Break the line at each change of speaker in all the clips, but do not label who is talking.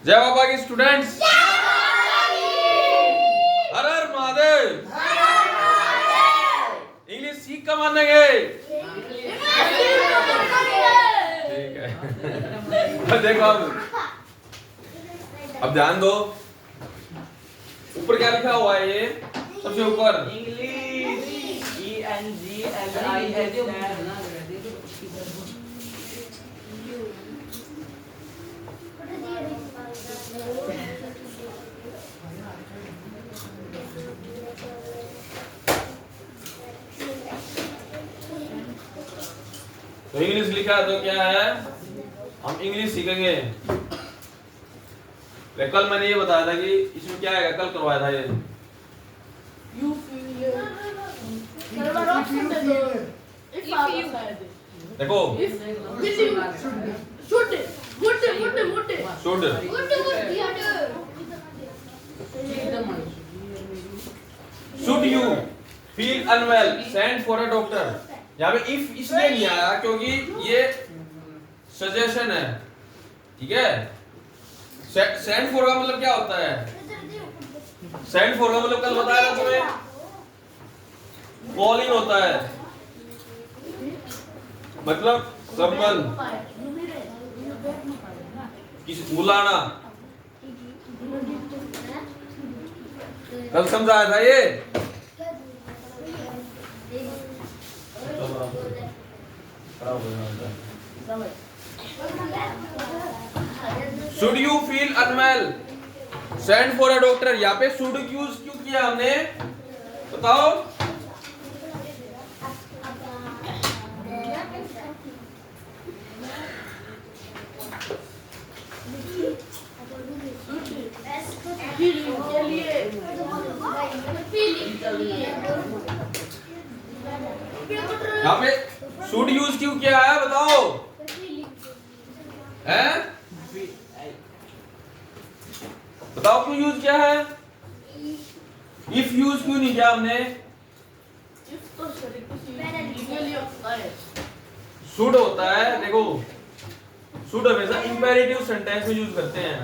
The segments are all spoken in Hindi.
जय बाबा की स्टूडेंट्स, हर हर महादेव। इंग्लिश सीख कब मानेंगे? ठीक है। देखो अब ध्यान दो, ऊपर क्या लिखा हुआ है? ये सबसे ऊपर
इंग्लिश ENGLISH।
तो इंग्लिश लिखा है तो क्या है, हम इंग्लिश सीखेंगे। कल मैंने ये बताया था कि इसमें क्या है, कल करवाया था ये। देखो should you feel unwell send for a doctor. यहाँ पे इफ इसलिए नहीं आया क्योंकि ये सजेशन है, ठीक है। सेंड फॉर का मतलब क्या होता है? सेंड फॉर का मतलब कल बताया था तुम्हें, कॉल इन होता है, मतलब समवन, किसी बुलाना। कल समझाया था ये। Should you feel unwell send for a doctor. यहाँ पे शुड यूज क्यों किया हमने, बताओ? यहाँ पे शुड यूज क्यों किया है, बताओ? हैं? बताओ क्यों यूज किया है? इफ यूज क्यों नहीं किया हमने? शुड होता है, देखो शुड हमेशा इंपेरेटिव सेंटेंस में यूज करते हैं।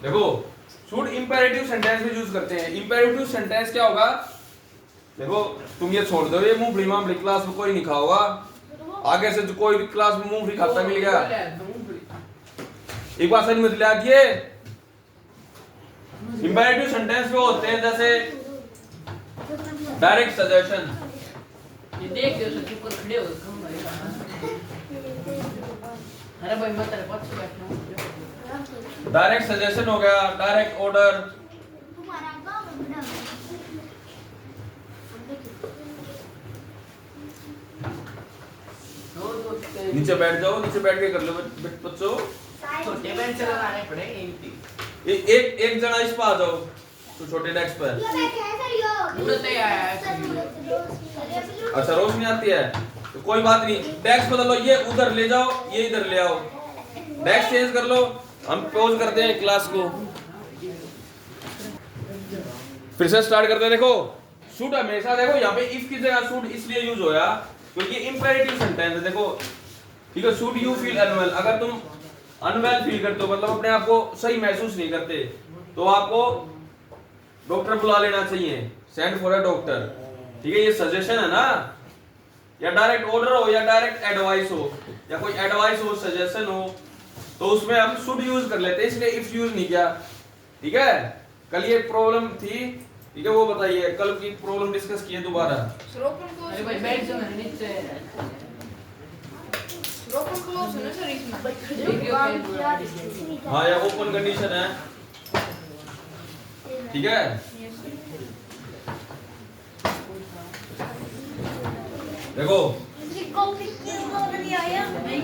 देखो शुड इंपेरेटिव सेंटेंस में यूज करते हैं। इंपेरेटिव सेंटेंस क्या होगा? देखो तुम ये छोड़ दो, ये मूंगफली मामली क्लास में कोई नहीं खाओगा, आगे से जो कोई क्लास में मूंगफली खाता मिल गया, एक बार समझ में लिया दिए। इंपेरेटिव सेंटेंस में होते हैं जैसे डायरेक्ट सजेशन, डायरेक्ट सजेशन हो गया, डायरेक्ट ऑर्डर, नीचे बैठ जाओ, नीचे बैठ के कर लो बच्चों।
छोटे बेंच से लगाने पड़ेंगे।
एक जना इस पर आ जाओ, तो छोटे डेस्क पर। अच्छा रोशनी आती है तो कोई बात नहीं, डेस्क बदल लो, ये उधर ले जाओ, ये इधर ले आओ, डेस्क चेंज कर लो। हम पॉज करते हैं क्लास को, फिर से स्टार्ट करते हैं। देखो शुड हमेशा, देखो यहाँ पे इफ की जगह शुड इसलिए यूज होया क्योंकि इंपेरेटिव सेंटेंस है। देखो ठीक है, शुड यू फील अनवेल, अगर तुम अनवेल फील करते हो, मतलब अपने आप को सही महसूस नहीं करते, तो आपको डॉक्टर बुला लेना चाहिए, सेंड फॉर अ डॉक्टर। ठीक है, ये सजेशन है ना, या डायरेक्ट ऑर्डर हो या डायरेक्ट एडवाइस हो, या कोई एडवाइस हो, सजेशन हो, तो उसमें हम शुड यूज कर लेते हैं, इसलिए इफ यूज नहीं किया। ठीक है, कल ये प्रॉब्लम थी, ठीक है, वो बताइए, कल की प्रॉब्लम डिस्कस किए दोबारा।
अरे भाई बैठ जाओ नीचे।
हाँ या ओपन कंडीशन है, ठीक है। देखो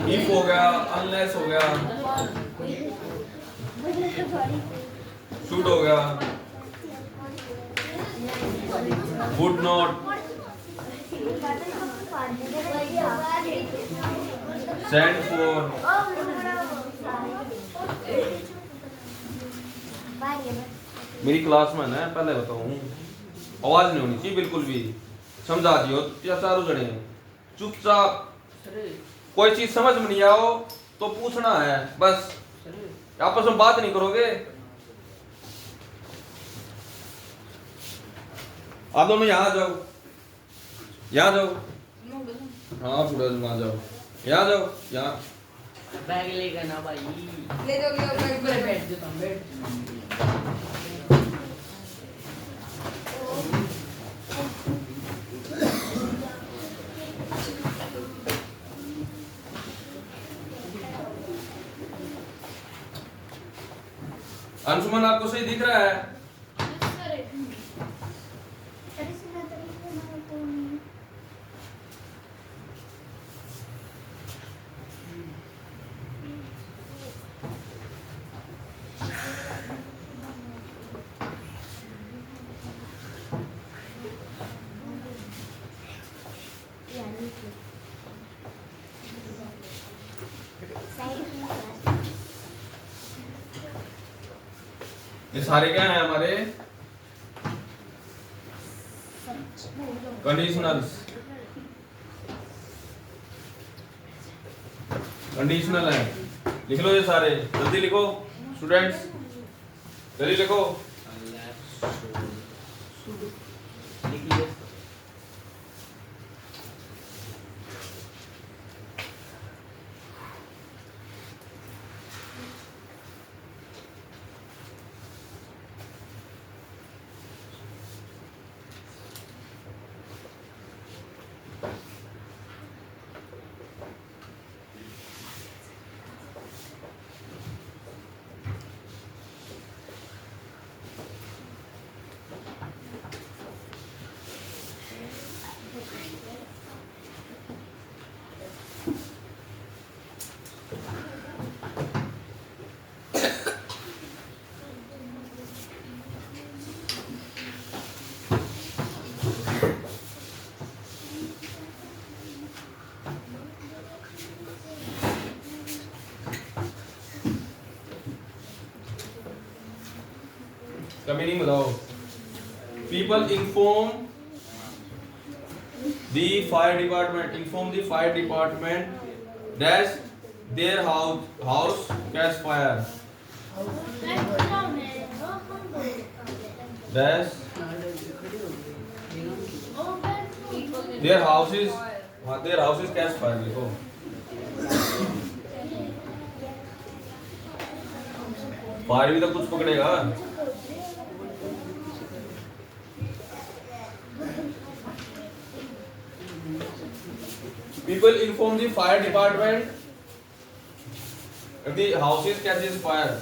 इफ हो गया, अनलेस हो गया, शुड हो गया, वुड नॉट, सेंड फॉर, मेरी क्लास में है, पहले बताऊं, आवाज नहीं होनी चाहिए बिल्कुल भी। समझा दियो या चारों जने चुपचाप, कोई चीज समझ में नहीं आओ तो पूछना है बस, आपस में बात नहीं करोगे। आप दोनों यहाँ जाओ, यहाँ जाओ, हाँ पूरा वहाँ जाओ, यहाँ जाओ, यहाँ
बैग लेकर ना भाई,
ले जाओ बैग
ऊपर बैठ जाता हूँ, बैठ।
अंशुमन आपको सही दिख रहा है? ये सारे क्या हैं हमारे कंडीशनल्स, कंडीशनल है। लिख लो ये सारे, जल्दी लिखो स्टूडेंट्स, जल्दी लिखो।
लिखिए।
का मीनिंग बताओ। People inform the fire department, inform the fire department that their house catch fire, that their house is catch fire. लिखो फायर भी तो कुछ पकड़ेगा। People inform the fire department if the houses catches fire.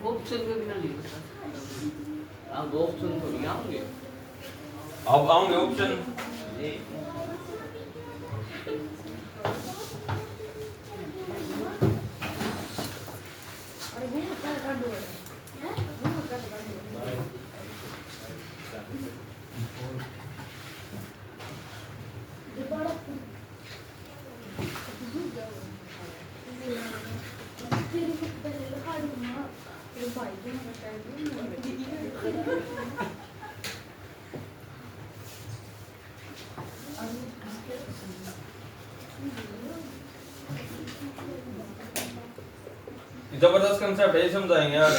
Option को भी ना लिखो सर, आप ऑप्शन तो नहीं आओगे।
अब आऊंगे ऑप्शन। जबरदस्त कंसेप्ट है, समझाएंगे आज।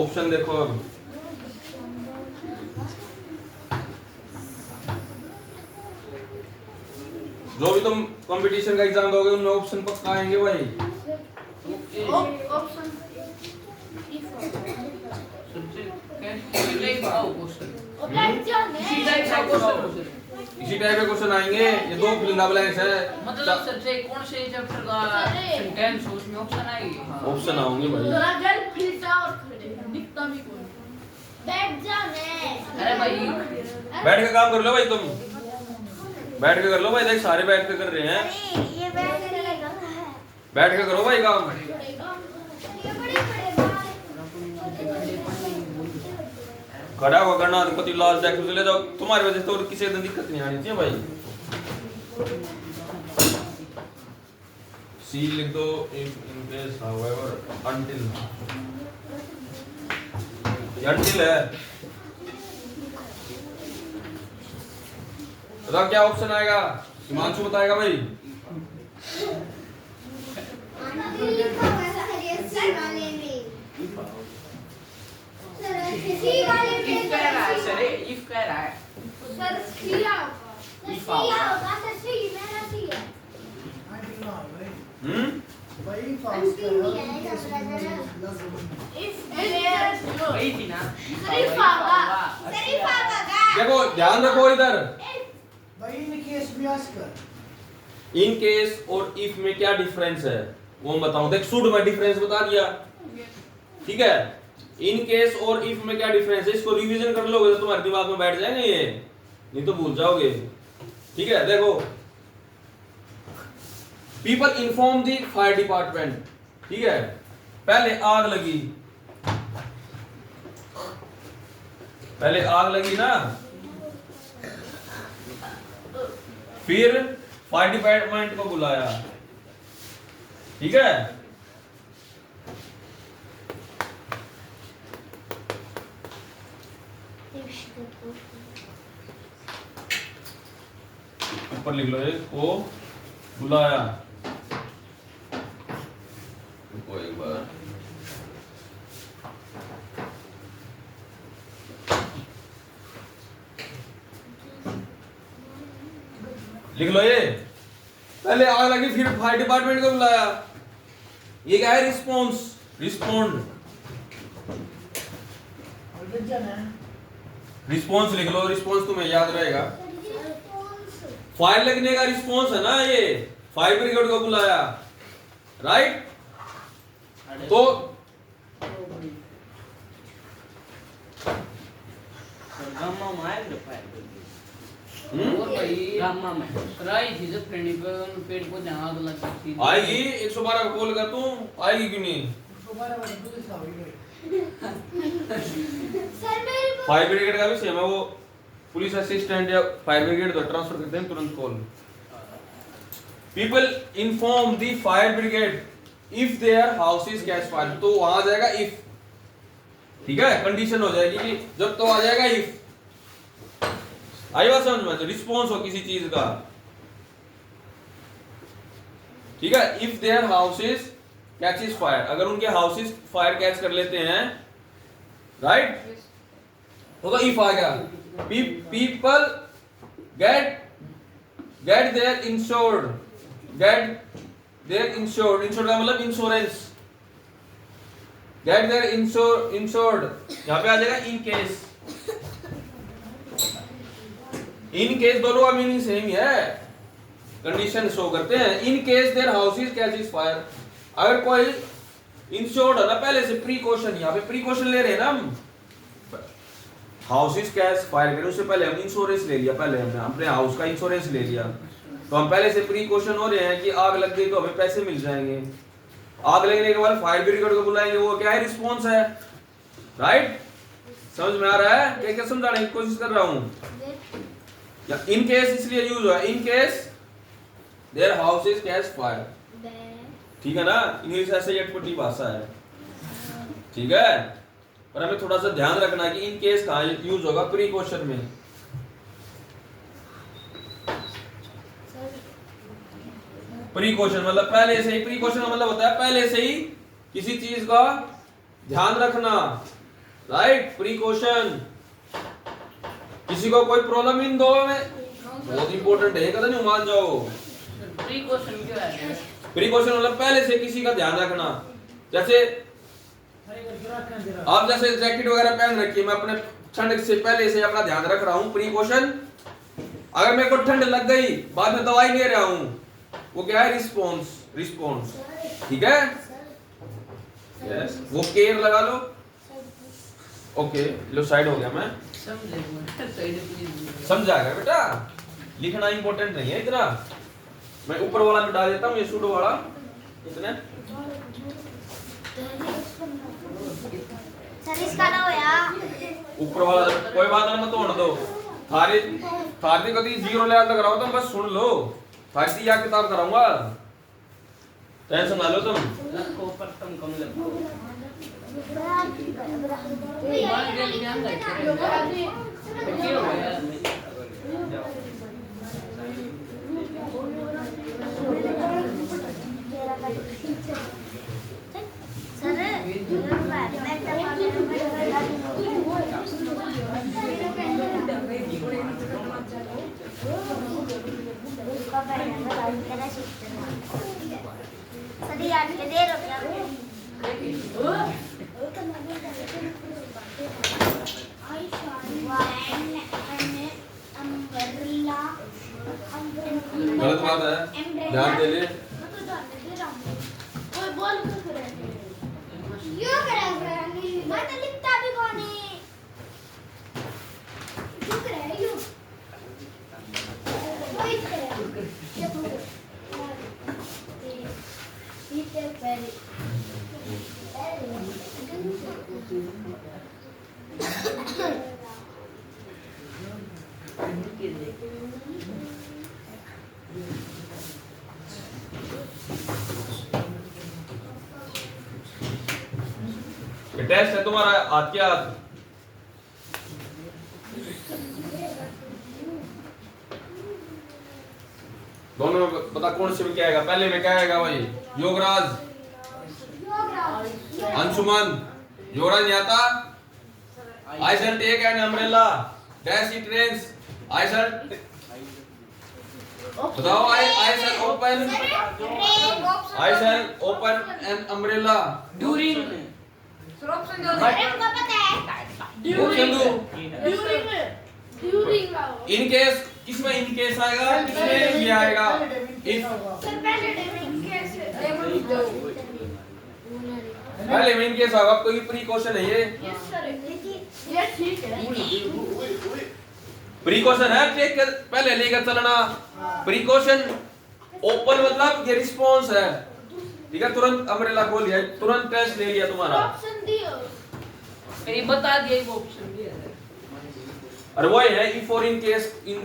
ऑप्शन देखो अब, जो भी तुम कंपटीशन का एग्जाम दोगे उनमें ऑप्शन पक्का आएंगे भाई। इसी टाइप के क्वेश्चन आएंगे। ये दो फिल्ला ब्लैंक्स है,
मतलब सर से कौन से चैप्टर का सेंटेंस उसमें ऑप्शन आएगी।
ऑप्शन आएंगे भाई।
बैठ जा मैं।
अरे भाई
बैठ के काम कर लो भाई, तुम बैठ के कर लो भाई। देख सारे बैठ के कर रहे हैं,
अरे ये बैठ लगेगा।
बैठ के करो भाई काम।
ये बड़े बड़े बाल।
खड़ा होकर करना तो कति लास्ट डेस्क पे ले जाओ, तुम्हारी वजह से तो किसी को दिक्कत नहीं आनी चाहिए भाई। सी लिख दो in case however until है। बताओ क्या ऑप्शन आएगा, हिमांशु बताएगा भाई।
इफ कह रहा है सर, इफ कह रहा है
सर सिया होगा,
If
सिया होगा, सर सी मेरा सी है।
वही
वही थी ना।
शरीफ होगा, शरीफ होगा।
देखो ध्यान रखो इधर, इन केस और इफ में क्या डिफरेंस है वो मैं बताऊं। देख शुड में डिफरेंस बता दिया, ठीक है। इन केस और इफ में क्या डिफरेंस है, इसको रिवीजन कर लोगे तो तुम्हारे दिमाग में बैठ जाएंगे ये, नहीं तो भूल जाओगे, ठीक है। देखो people inform the fire department, ठीक है। पहले आग लगी, पहले आग लगी ना, फिर फायर डिपार्टमेंट को बुलाया, ठीक है। ऊपर लिख लो, को बुलाया। रुको एक बार, लिख लो ये, पहले आग लगी फिर फायर डिपार्टमेंट को बुलाया। ये क्या है, रिस्पॉन्स, रिस्पॉन्ड, रिस्पॉन्स लिख लो, रिस्पॉन्स तुम्हें याद रहेगा। फायर लगने का रिस्पॉन्स है ना ये, फायर ब्रिगेड को बुलाया, राइट। तो
गामा में आए ना फायर और भाई गामा में राई थी जब प्रेणी पे पेड़ को जहां आग लग गई थी।
आएगी 112 को कॉल कर, तू आएगी क्यों नहीं।
सर मेरे को
फायर ब्रिगेड का भी सेम है, वो पुलिस असिस्टेंट या फायर ब्रिगेड को ट्रांसफर करते हैं तुरंत call. People inform the fire brigade if their house is catch fire, तो वहां आ जाएगा इफ, ठीक है। कंडीशन हो जाएगी कि जब तो आ जाएगा इफ, आई बात समझ में, रिस्पॉन्स हो किसी चीज का, ठीक है। If their houses catches fire, अगर उनके हाउसेस फायर कैच कर लेते हैं, राइट, तो इफ आ गया। People get their insured, get their insured, insured का मतलब इंश्योरेंस, गेट देयर इंश्योर्ड, यहां पे आ जाएगा इन केस। इन केस दोनों का मीनिंग सेम ही है, कंडीशन शो करते हैं। In case their houses catches fire, अगर कोई इंश्योर्ड है ना, पहले से प्रीकॉशन, यहाँ पे प्रीकॉशन ले रहे हैं ना हम, हाउसेस कैच फायर करें उससे पहले हम इंश्योरेंस ले लिया, पहले हमने अपने हाउस का इंश्योरेंस ले लिया, तो हम पहले से प्रीकॉशन हो रहे हैं कि आग लग गई तो हमें पैसे मिल जाएंगे। आग लगने के बाद फायर ब्रिगेड को बुलाएंगे, वो क्या है, रिस्पॉन्स है, राइट। समझ में आ रहा है, क्या क्या समझाने की कोशिश कर रहा हूं। या इन केस इसलिए यूज हुआ, in case their houses catch fire, ठीक है ना। इंग्लिश ऐसे अटपटी भाषा है, ठीक है। पर हमें थोड़ा सा ध्यान रखना है कि इन केस कहां यूज होगा, प्रीकॉशन में। प्रीकॉशन मतलब पहले से ही, प्रीकॉशन का मतलब होता है पहले से ही किसी चीज का ध्यान रखना, राइट। प्रीकॉशन, किसी को कोई प्रॉब्लम इन दो में बहुत इंपॉर्टेंट है, कदम नहीं मान जाओ।
प्रीकॉशन क्या है?
प्रीकॉशन मतलब पहले से किसी का ध्यान रखना। जैसे आप जैसे जैकेट वगैरह पहन रखी है, मैं अपने ठंड से पहले से अपना ध्यान रख रहा हूँ, प्रीकॉशन। अगर मेरे को ठंड लग गई, बाद में दवाई ले रहा हूँ, वो क्या है, रिस्पॉन्स, रिस्पॉन्स, ठीक है। यस, वो केयर लगा लो। ओके, लो साइड हो गया मैं, समझा गया बेटा। लिखना इंपॉर्टेंट नहीं है इतना, मैं ऊपर वाला मिटा देता हूँ, ये सूडो वाला इतने।
सर इसका ना हो यार,
ऊपर वाला कोई बात ना मत होने दो थारी कभी जीरो ले आता कराओ तुम बस सुन लो थारी या किताब कराऊंगा टेंशन ना लो तुम
लखो पर तुम कम लगो
गलत बात है ध्यान दे ले टेस्ट है तुम्हारा हाथ के हाथ दोनों में बता कौन से में क्या आएगा पहले में क्या आएगा भाई योगराज अंशुमन योगराज नहीं आता I shall take an umbrella dash it rains I shall बताओ I shall open an umbrella
during
option दो इन केस किसमें इन केस आएगा किसमें ये आएगा इफ पहले में इन केस होगा कोई प्रीकॉशन है ये प्रीकॉशन है टेक पहले लेकर चलना प्रीकॉशन ओपन मतलब ये रिस्पांस है ठीक है तुरंत अम्ब्रेला खोल लिया तुरंत टेस्ट ले लिया तुम्हारा
ये बता दिया वो ऑप्शन दिया है
और वो है इफ और इन केस इन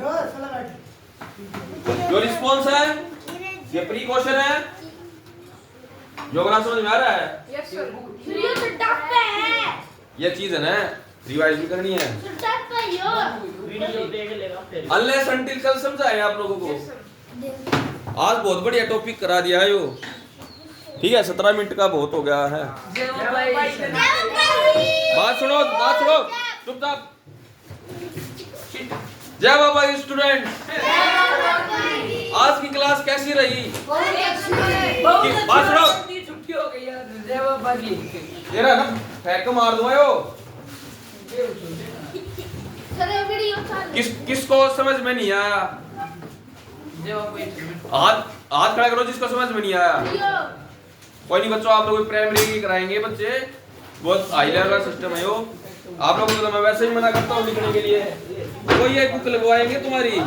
जो रिस्पांस है ये प्रीकॉशन है योगराज समझ में आ रहा है
यस सर ये तो टफ है
ये चीज है ना रिवाइज भी करनी है
टफ है यो
वीडियो देख लेगा फिर
अनलेस अनटिल कल समझाए आप लोगों को आज बहुत बढ़िया टॉपिक करा दिया है यो ठीक है 17 मिनट का बहुत हो गया है बात सुनो चुपचाप जय बाबा स्टूडेंट आज की क्लास कैसी रही बात सुनो
छुट्टी हो गई यार जय बाबा की
तेरा ना फेंक मार दूंगा यो
सर ये वीडियो चालू
किसको समझ में नहीं आया
जय बाबा
हाथ खड़ा करो जिसको समझ में नहीं आया कोई नहीं बच्चों आप लोग प्राइमरी की कराएंगे बच्चे बहुत हाई लेवल का सिस्टम है यो आप लोगों को तो मैं वैसे ही मना करता हूँ लिखने के लिए वो ये बुक लगवाएंगे तुम्हारी